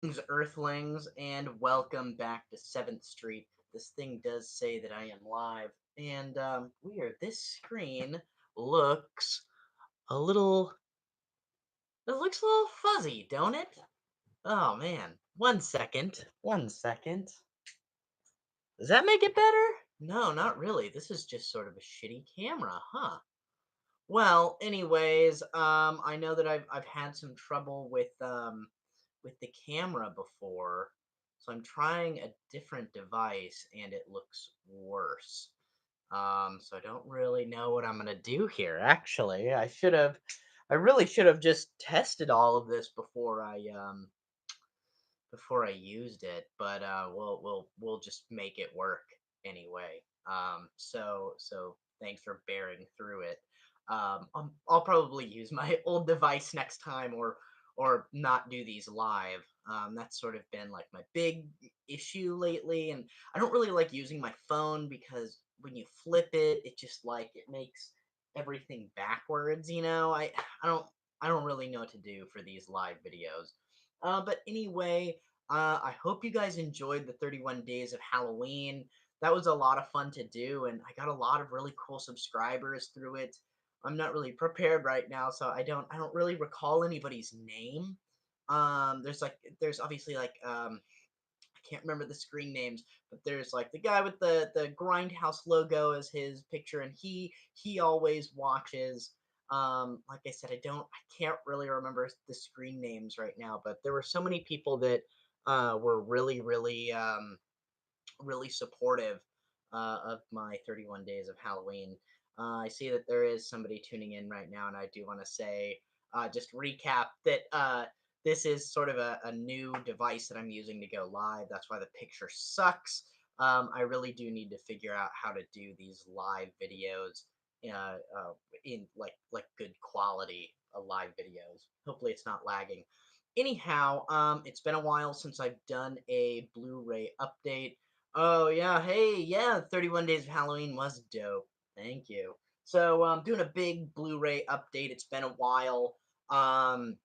Greetings, Earthlings, and welcome back to 7th Street. This thing does say that I am live, and weird. This screen looks a little. It looks a little fuzzy, don't it? Oh man. 1 second. 1 second. Does that make it better? No, not really. This is just sort of a shitty camera, huh? Well, anyways, I know that I've had some trouble with the camera before, so I'm trying a different device and it looks worse. So I don't really know what I'm gonna do here. Actually, I really should have just tested all of this before I used it, but we'll just make it work anyway. So thanks for bearing through it. I'll probably use my old device next time, or not do these live. That's sort of been like my big issue lately, and I don't really like using my phone because when you flip it, it just like it makes everything backwards. I don't I don't really know what to do for these live videos. But anyway, I hope you guys enjoyed the 31 days of Halloween. That was a lot of fun to do, and I got a lot of really cool subscribers through it. I'm not really prepared right now, so I don't really recall anybody's name. There's obviously I can't remember the screen names, but there's like the guy with the Grindhouse logo as his picture, and he always watches. Like I said, I can't really remember the screen names right now, but there were so many people that were really supportive of my 31 days of Halloween. I see that there is somebody tuning in right now, and I do want to say, just recap that this is sort of a new device that I'm using to go live. That's why the picture sucks. I really do need to figure out how to do these live videos in like good quality live videos. Hopefully, it's not lagging. Anyhow, it's been a while since I've done a Blu-ray update. Oh yeah, hey, yeah, 31 Days of Halloween was dope. Thank you. So doing a big Blu-ray update. It's been a while. Um,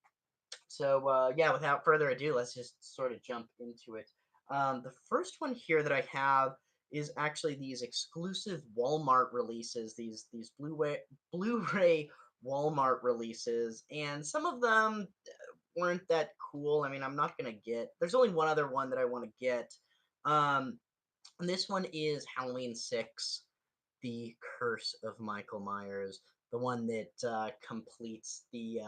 yeah, without further ado, let's just sort of jump into it. The first one here that I have is actually these exclusive Walmart releases. These Blu-ray Walmart releases, and some of them weren't that cool. I mean, I'm not gonna get. There's only one other one that I want to get. Um, and this one is Halloween 6, The Curse of Michael Myers, the one that completes the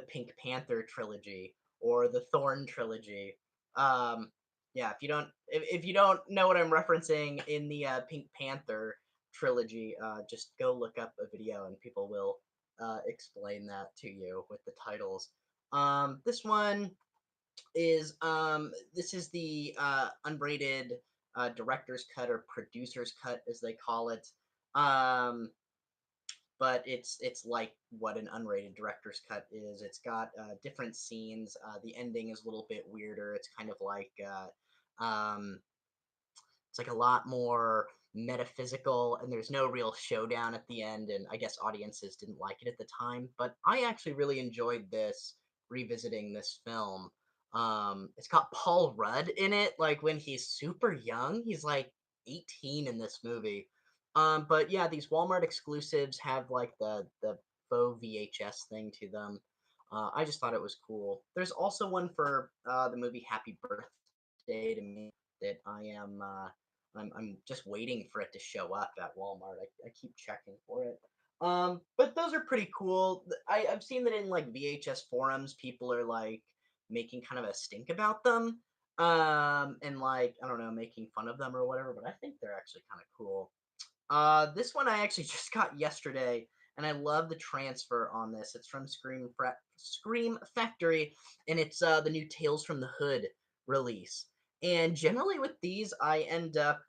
Pink Panther trilogy or the Thorn trilogy. Um, yeah, if you don't know what I'm referencing in the Pink Panther trilogy, just go look up a video and people will explain that to you with the titles. This one this is the unrated director's cut or producer's cut as they call it. Um, but it's like what an unrated director's cut is. It's got different scenes. The ending is a little bit weirder. It's kind of like it's like a lot more metaphysical, and there's no real showdown at the end. And I guess audiences didn't like it at the time, but I actually really enjoyed this revisiting this film. It's got Paul Rudd in it, like when he's super young. He's like 18 in this movie. But yeah, these Walmart exclusives have like the faux VHS thing to them. I just thought it was cool. There's also one for the movie Happy Birthday to Me that I'm just waiting for it to show up at Walmart. I keep checking for it. But those are pretty cool. I've seen that in like VHS forums, people are like making kind of a stink about them. And like, I don't know, making fun of them or whatever, but I think they're actually kind of cool. This one I actually just got yesterday, and I love the transfer on this. It's from Scream Factory, and it's the new Tales from the Hood release. And generally with these, I end up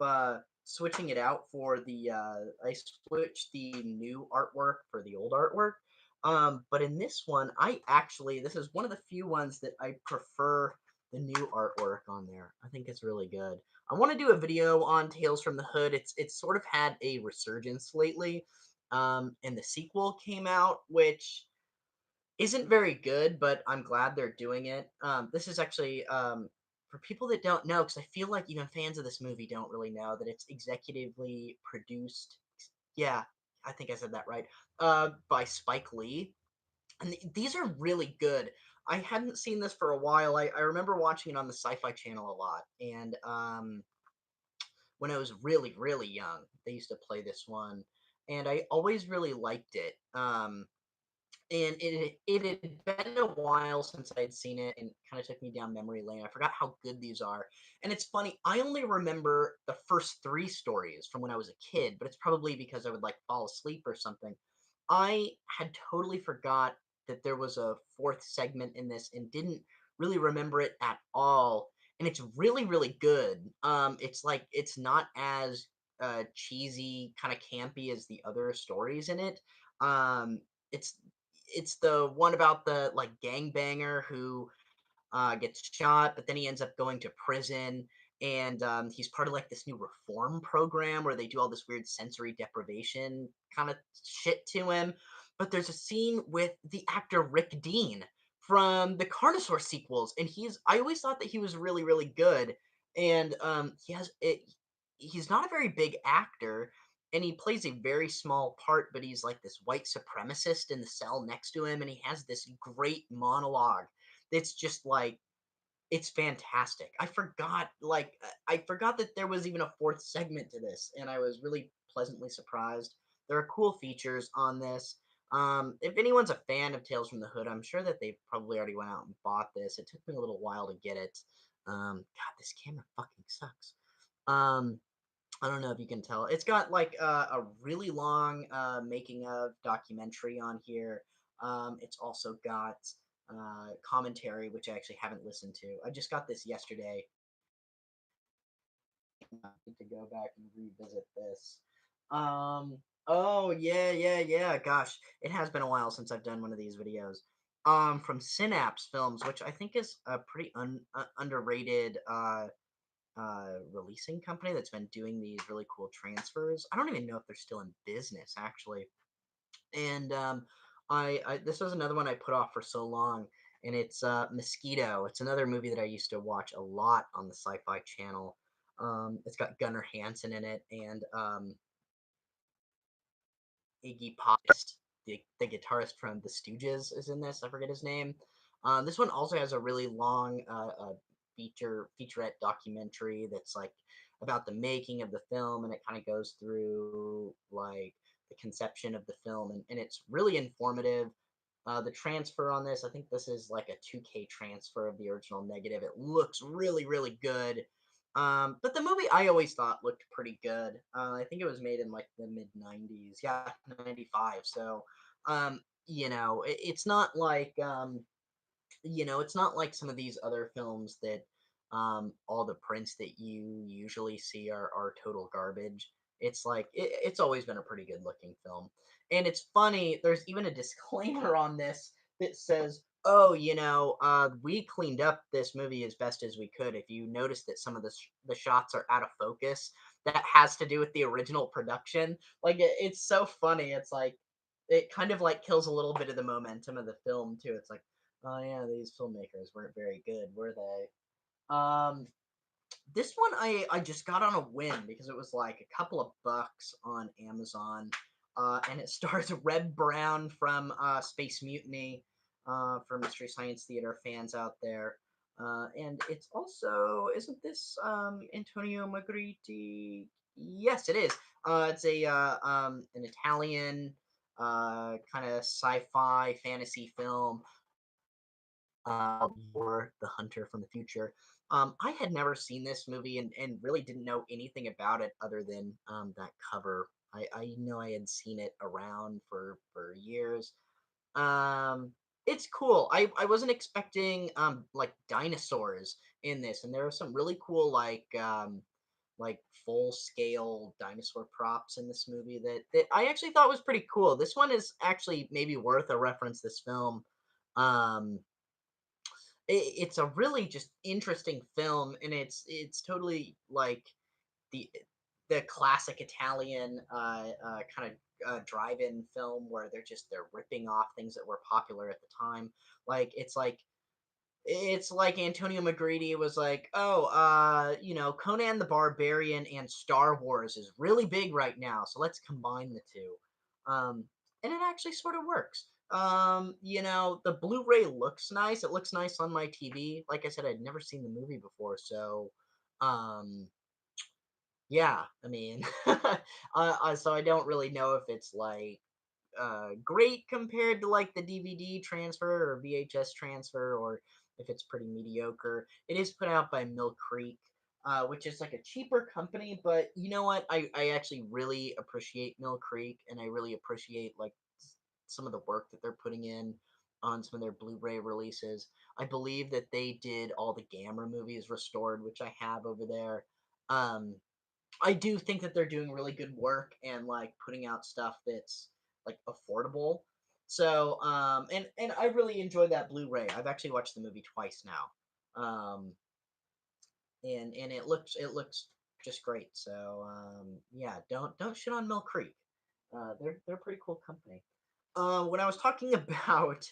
switching it out for I switch the new artwork for the old artwork. But in this one, this is one of the few ones that I prefer the new artwork on there. I think it's really good. I want to do a video on Tales from the Hood. It's sort of had a resurgence lately, and the sequel came out, which isn't very good, but I'm glad they're doing it. This is actually for people that don't know, because I feel like even fans of this movie don't really know that it's executively produced. Yeah, I think I said that right. By Spike Lee, and these are really good. I hadn't seen this for a while. I remember watching it on the Sci-Fi Channel a lot, and when I was really really young, they used to play this one, and I always really liked it. And it had been a while since I had seen it, and kind of took me down memory lane. I forgot how good these are, and it's funny. I only remember the first three stories from when I was a kid, but it's probably because I would like fall asleep or something. I had totally forgot that there was a fourth segment in this, and didn't really remember it at all. And it's really really good. It's like it's not as cheesy, kind of campy as the other stories in it. Um, it's it's the one about the like gangbanger who gets shot, but then he ends up going to prison, and he's part of like this new reform program where they do all this weird sensory deprivation kind of shit to him. But there's a scene with the actor Rick Dean from the Carnosaur sequels, and I always thought that he was really really good, and he's not a very big actor, and he plays a very small part, but he's like this white supremacist in the cell next to him, and he has this great monologue. It's just like it's fantastic. I forgot that there was even a fourth segment to this, and I was really pleasantly surprised. There are cool features on this. If anyone's a fan of Tales from the Hood, I'm sure that they probably already went out and bought this. It took me a little while to get it. God, this camera fucking sucks. Um, I don't know if you can tell. It's got like a really long making of documentary on here. It's also got commentary, which I actually haven't listened to. I just got this yesterday. I need to go back and revisit this. Oh yeah, yeah, yeah. Gosh, it has been a while since I've done one of these videos. From Synapse Films, which I think is a pretty underrated releasing company that's been doing these really cool transfers. I don't even know if they're still in business actually. And I this was another one I put off for so long, and it's Mosquito. It's another movie that I used to watch a lot on the Sci-Fi Channel. It's got Gunnar Hansen in it, and Iggy Pop, the guitarist from the Stooges, is in this. I forget his name. This one also has a really long featurette documentary that's like about the making of the film, and it kind of goes through like the conception of the film, and it's really informative. The transfer on this, I think this is like a 2K transfer of the original negative. It looks really, really good. But the movie I always thought looked pretty good. I think it was made in like the mid 90s. Yeah, 95. So, it's not like, it's not like some of these other films that all the prints that you usually see are total garbage. It's like it's always been a pretty good looking film. And it's funny, there's even a disclaimer on this that says, "Oh, we cleaned up this movie as best as we could. If you notice that some of the shots are out of focus, that has to do with the original production." Like it's so funny. It's like it kind of like kills a little bit of the momentum of the film too. It's like, oh yeah, these filmmakers weren't very good, were they? This one I just got on a whim because it was like a couple of bucks on Amazon, and it stars Red Brown from Space Mutiny, for Mystery Science Theater fans out there. And it's also, isn't this Antonio Magritte? Yes, it is. It's a an Italian kind of sci-fi fantasy film, or The Hunter from the Future. I had never seen this movie, and really didn't know anything about it other than that cover. I know I had seen it around for years. Um, it's cool. I wasn't expecting like dinosaurs in this, and there are some really cool like full scale dinosaur props in this movie that I actually thought was pretty cool. This one is actually maybe worth a reference. This film. Um, it's a really just interesting film, and it's totally like the the classic Italian kind of drive-in film where they're ripping off things that were popular at the time. Like it's like Antonio McGreedy was like, oh, Conan the Barbarian and Star Wars is really big right now, so let's combine the two. And it actually sort of works. The Blu-ray looks nice. It looks nice on my TV. Like I said, I'd never seen the movie before, so um, yeah. I mean, so I don't really know if it's like great compared to like the DVD transfer or VHS transfer, or if it's pretty mediocre. It is put out by Mill Creek, which is like a cheaper company, but you know what? I actually really appreciate Mill Creek, and I really appreciate like some of the work that they're putting in on some of their Blu-ray releases. I believe that they did all the Gamera movies restored, which I have over there. Um, I do think that they're doing really good work and like putting out stuff that's like affordable. So and I really enjoyed that Blu-ray. I've actually watched the movie twice now. And it looks just great. So yeah, don't shit on Mill Creek. They're a pretty cool company. When I was talking about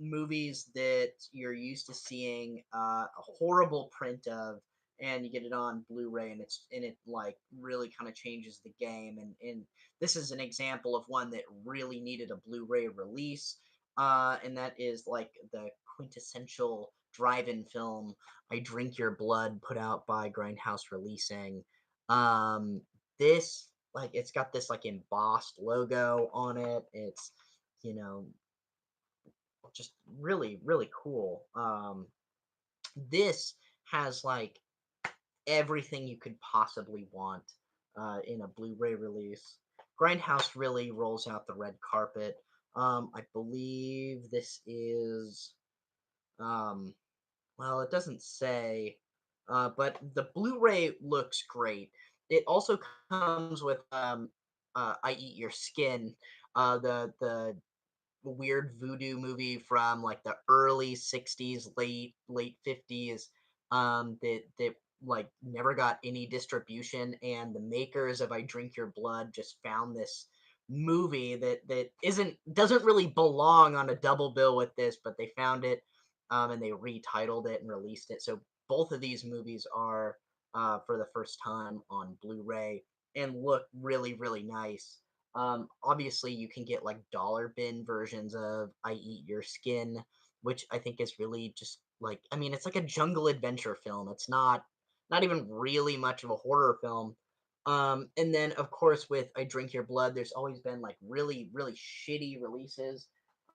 movies that you're used to seeing a horrible print of, and you get it on Blu-ray, and it like really kind of changes the game. And this is an example of one that really needed a Blu-ray release, and that is like the quintessential drive-in film, I Drink Your Blood, put out by Grindhouse Releasing. Um, this like it's got this like embossed logo on it. It's you know just really really cool. This has like everything you could possibly want in a Blu-ray release. Grindhouse really rolls out the red carpet. I believe this is um, well, it doesn't say, but the Blu-ray looks great. It also comes with "I Eat Your Skin," the weird voodoo movie from like the early '60s, late '50s, that like never got any distribution, and the makers of "I Drink Your Blood" just found this movie that doesn't really belong on a double bill with this, but they found it, and they retitled it and released it. So both of these movies are for the first time on Blu-ray and look really really nice. Obviously, you can get like dollar bin versions of "I Eat Your Skin," which I think is really just like, I mean, it's like a jungle adventure film. It's not even really much of a horror film. And then of course with "I Drink Your Blood," there's always been like really really shitty releases.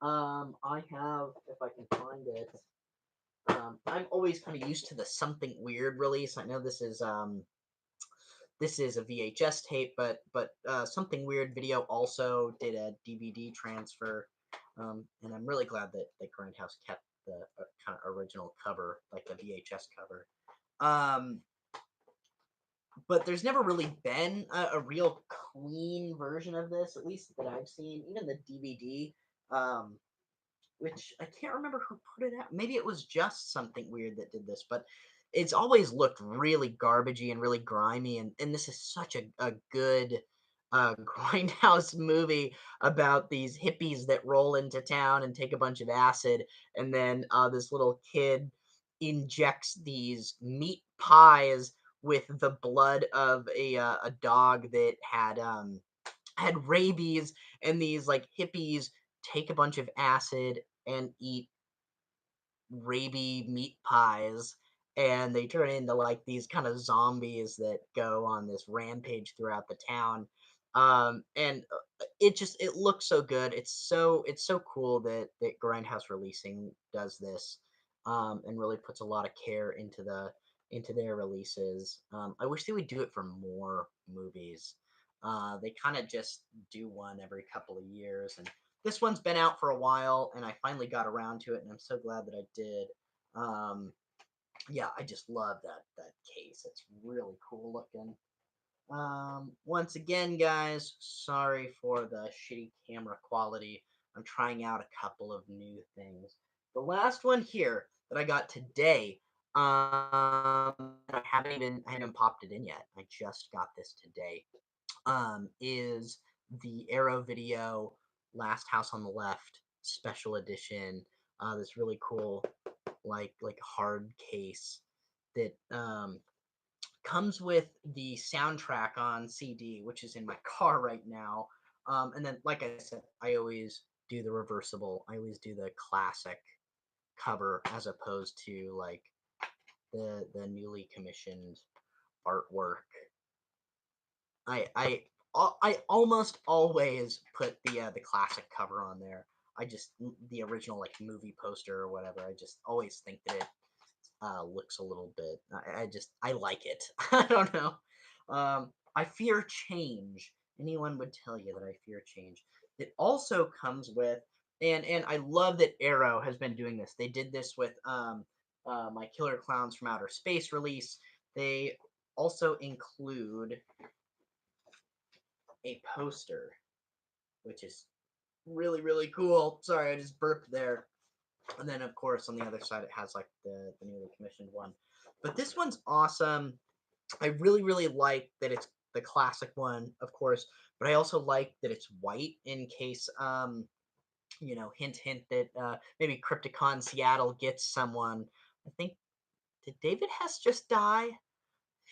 I have, if I can find it. I'm always kind of used to the Something Weird release. I know this is a VHS tape, but Something Weird Video also did a DVD transfer, and I'm really glad that Grindhouse kept the kind of original cover, like the VHS cover. Um, but there's never really been a real clean version of this, at least that I've seen. Even the DVD, which I can't remember who put it out. Maybe it was just Something Weird that did this, but it's always looked really garbagey and really grimy. And this is such a good grindhouse movie about these hippies that roll into town and take a bunch of acid, and then this little kid injects these meat pies with the blood of a dog that had rabies, and these like hippies take a bunch of acid and eat rabies meat pies, and they turn into like these kind of zombies that go on this rampage throughout the town. And it looks so good. It's so cool that Grindhouse Releasing does this, and really puts a lot of care into their releases. I wish they would do it for more movies. They kind of just do one every couple of years, and this one's been out for a while, and I finally got around to it, and I'm so glad that I did. Um, yeah, I just love that case. It's really cool looking. Once again, guys, sorry for the shitty camera quality. I'm trying out a couple of new things. The last one here that I got today, I haven't popped it in yet. I just got this today. Is the Arrow Video Last House on the Left special edition. This really cool like hard case that comes with the soundtrack on CD, which is in my car right now. And then, like I said, I always do the reversible. I always do the classic cover as opposed to like the newly commissioned artwork. I almost always put the classic cover on there. I just the original like movie poster or whatever. I just always think that it looks a little bit. I like it. I don't know. I fear change. Anyone would tell you that I fear change. It also comes with, and I love that Arrow has been doing this. They did this with my Killer Clowns from Outer Space release. They also include a poster, which is really cool. Sorry, I just burped there. And then, of course, on the other side, it has like the newly commissioned one. But this one's awesome. I really like that it's the classic one, of course, but I also like that it's white in case, hint that maybe Crypticon Seattle gets someone. I think did David Hess just die?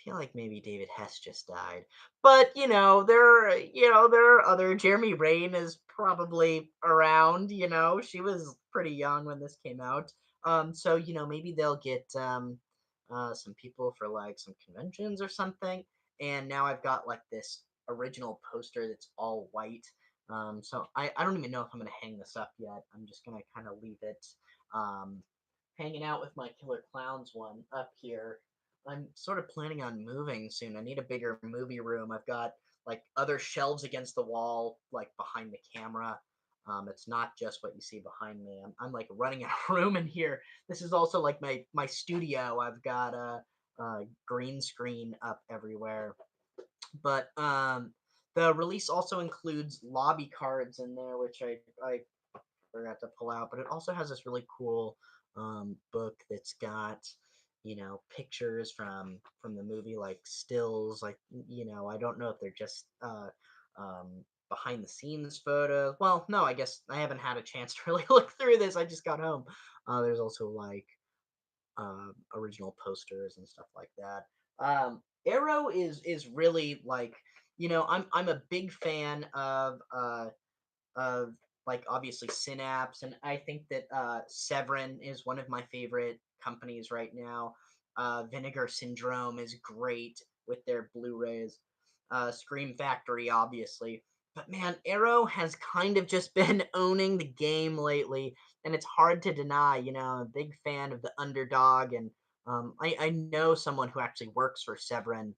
Feel like maybe David Hess just died. But there are other Jeremy Rain is probably around, She was pretty young when this came out. So, maybe they'll get some people for like some conventions or something. And now I've got like this original poster that's all white. So I don't even know if I'm gonna hang this up yet. I'm just gonna kind of leave it um hanging out with my Killer Clowns one up here. I'm sort of planning on moving soon. I need a bigger movie room. I've got like other shelves against the wall, like behind the camera. It's not just what you see behind me. I'm like running out of room in here. This is also like my studio. I've got a green screen up everywhere. But the release also includes lobby cards in there, which I forgot to pull out. But it also has this really cool book that's got pictures from the movie, like stills, like I don't know if they're just behind the scenes photos. Well, no, I guess I haven't had a chance to really look through this. I just got home. There's also like original posters and stuff like that. Arrow is really like I'm a big fan of like obviously Synapse, and I think that Severin is one of my favorite companies right now. Vinegar Syndrome is great with their Blu-rays. Screamfactory, obviously. But man, Arrow has kind of just been owning the game lately, and it's hard to deny. I'm a big fan of the underdog, and I know someone who actually works for Severin,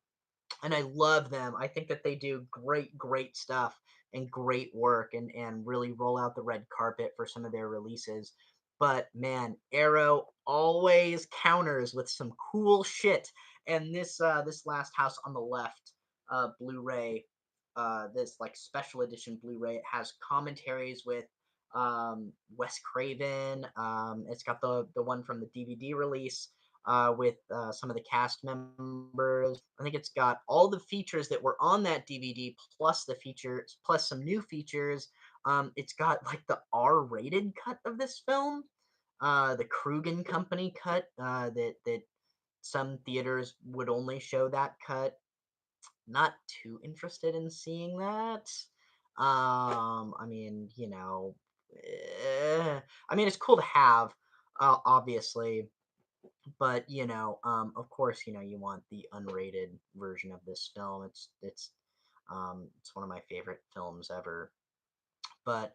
and I love them. I think that they do great stuff and great work, and really roll out the red carpet for some of their releases. But man, Arrow always counters with some cool shit. And this Last House on the Left Blu-ray, this like special edition Blu-ray, it has commentaries with Wes Craven. It's got the one from the DVD release with some of the cast members. I think it's got all the features that were on that DVD, plus the features, plus some new features. It's got like the R-rated cut of this film, the Krugen Company cut, that some theaters would only show that cut. Not too interested in seeing that. I mean, I mean, it's cool to have, obviously, but of course, you want the unrated version of this film. It's one of my favorite films ever. But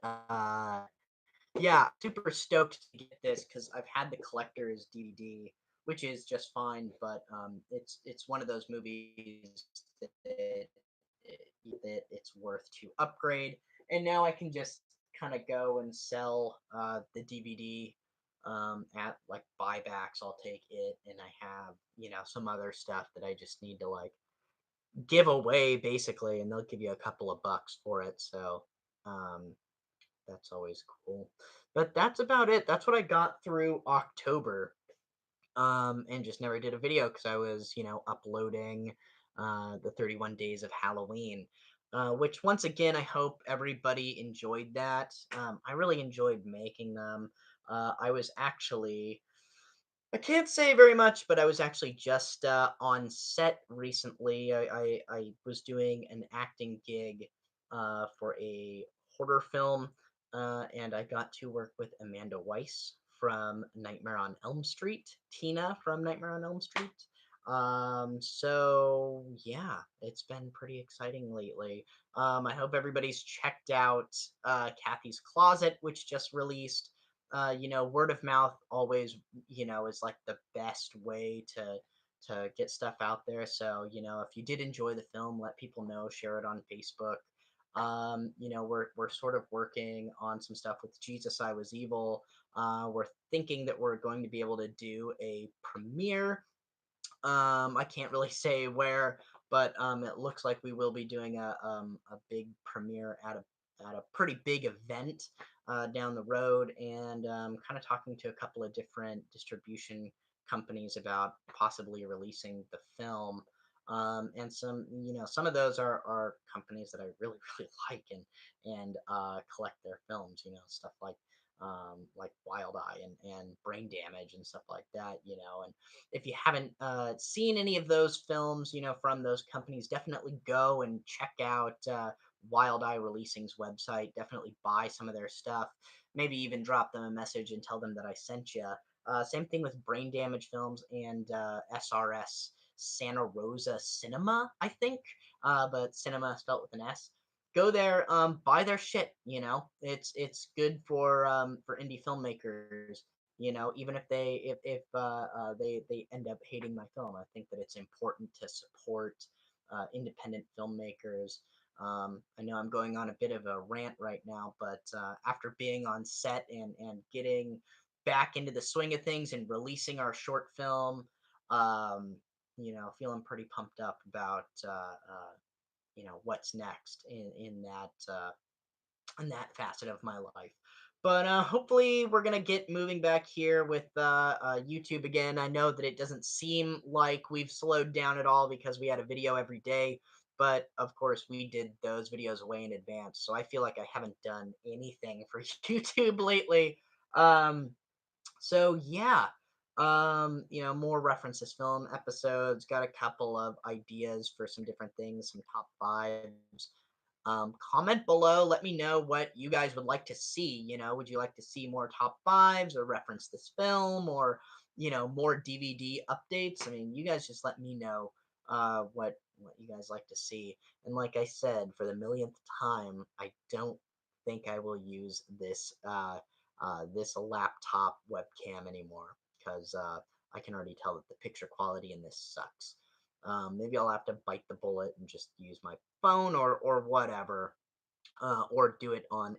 yeah, super stoked to get this because I've had the collector's DVD, which is just fine, but it's one of those movies that it's worth to upgrade. And now I can just kind of go and sell the DVD at like buybacks. I'll take it, and I have some other stuff that I just need to like give away basically, and they'll give you a couple of bucks for it. So um, that's always cool. But that's about it. That's what I got through October. And just never did a video because I was uploading the 31 days of Halloween. which once again, I hope everybody enjoyed that. I really enjoyed making them. I was actually, I can't say very much, but I was actually just on set recently. I was doing an acting gig for a horror film, and I got to work with Amanda Weiss from Nightmare on Elm Street, Tina from Nightmare on Elm Street. So yeah, it's been pretty exciting lately. I hope everybody's checked out Kathy's Closet, which just released. Word of mouth always, is like the best way to get stuff out there. So, if you did enjoy the film, let people know, share it on Facebook. We're sort of working on some stuff with Jesus I Was Evil. We're thinking that we're going to be able to do a premiere. I can't really say where, but it looks like we will be doing a big premiere at a pretty big event down the road, and kind of talking to a couple of different distribution companies about possibly releasing the film. And some of those are companies that I really really like and collect their films. Stuff like Wild Eye and Brain Damage and stuff like that. And if you haven't seen any of those films, from those companies, definitely go and check out Wild Eye Releasing's website. Definitely buy some of their stuff. Maybe even drop them a message and tell them that I sent you. Same thing with Brain Damage Films and SRS Santa Rosa Cinema, I think, but cinema spelled with an S. Go there, buy their shit. It's good for indie filmmakers. Even if they end up hating my film, I think that it's important to support independent filmmakers. I know I'm going on a bit of a rant right now, but after being on set and getting back into the swing of things and releasing our short film, feeling pretty pumped up about what's next in that facet of my life. But hopefully, we're gonna get moving back here with YouTube again. I know that it doesn't seem like we've slowed down at all because we had a video every day, but of course, we did those videos way in advance. So I feel like I haven't done anything for YouTube lately. Um, so yeah, more references, film episodes. Got a couple of ideas for some different things, some top fives. Comment below. Let me know what you guys would like to see. Would you like to see more top fives or reference this film or, more DVD updates? I mean, you guys just let me know what you guys like to see. And like I said, for the millionth time, I don't think I will use this laptop webcam anymore because I can already tell that the picture quality in this sucks. Maybe I'll have to bite the bullet and just use my phone or whatever, or do it on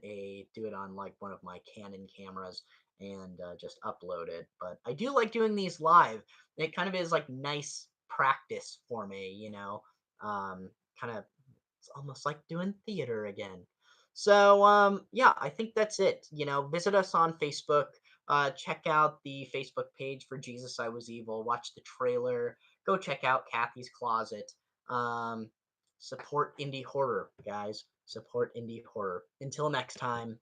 like one of my Canon cameras and just upload it. But I do like doing these live. It kind of is like nice practice for me, um, kind of it's almost like doing theater again. So yeah, I think that's it. Visit us on Facebook. Check out the Facebook page for Jesus I Was Evil. Watch the trailer. Go check out Kathy's Closet. Um, support indie horror, guys. Support indie horror. Until next time.